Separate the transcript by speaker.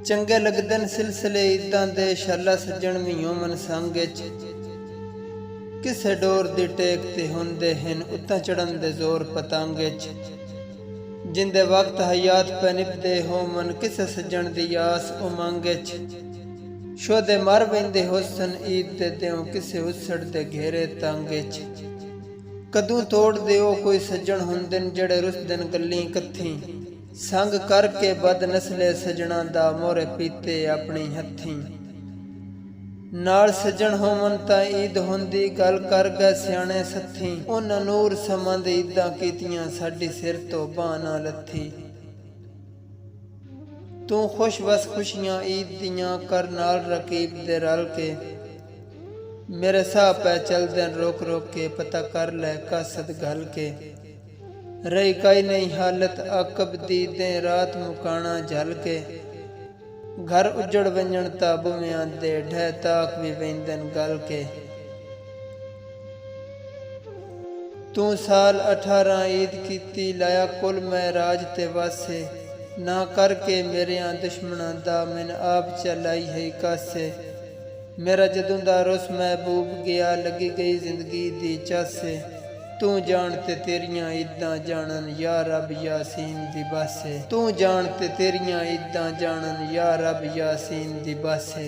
Speaker 1: चंगे लगदन सिलसिले ईदां दे शाला सज्जण मीहों मन संग विच किसे डोर दी टेक ते हुंदे हिन उत्तां चढ़न दे जोर पतंग विच जिंदे वक्त हयात पे निभदे हो मन किसे सज्जण दी आस उमंग विच शोदे मर वैंदे हुसन ईद दे दिओ किसे उछड़ दे घेरे तंग विच कदों तोड़ दे ओ कोई सज्जण हुंदन जड़े रुसदन गल्लीं कत्थीं संग करके बद नस्ले सजणा दा मोरे पीते अपनी हथीं नाल सज्जण होवन तां ईद हुंदी गल कर गए सियाणे सथीं उन्हां नूर समंद ईदां कीतियां साडी सिर तो बांह ना लथी तू खुश बस खुशियां ईद दियां कर नाल रकीब दे रल के मेरे साह पै चलदे रोक रोक के पता कर लै कसद गल के रही कई नहीं हालत अकब दी दे रात मुकाना जल के घर उजड़ वंजण ता बुमियां दे ढह ताक भी वेंदन गल के तू साल 18 ईद कीती लाया कुल मैं राज ते वासे ना करके मेरियां दुश्मनां दा मैन आप चलाई है कासे मेरा जदों दा रुस महबूब गया लगी गई जिंदगी दी चासे तू जान ते तेरियां ईदां जानन या रब यासीन दी बासे तू जान ते तेरियां ईदां जानन या रब यासीन दी बासे।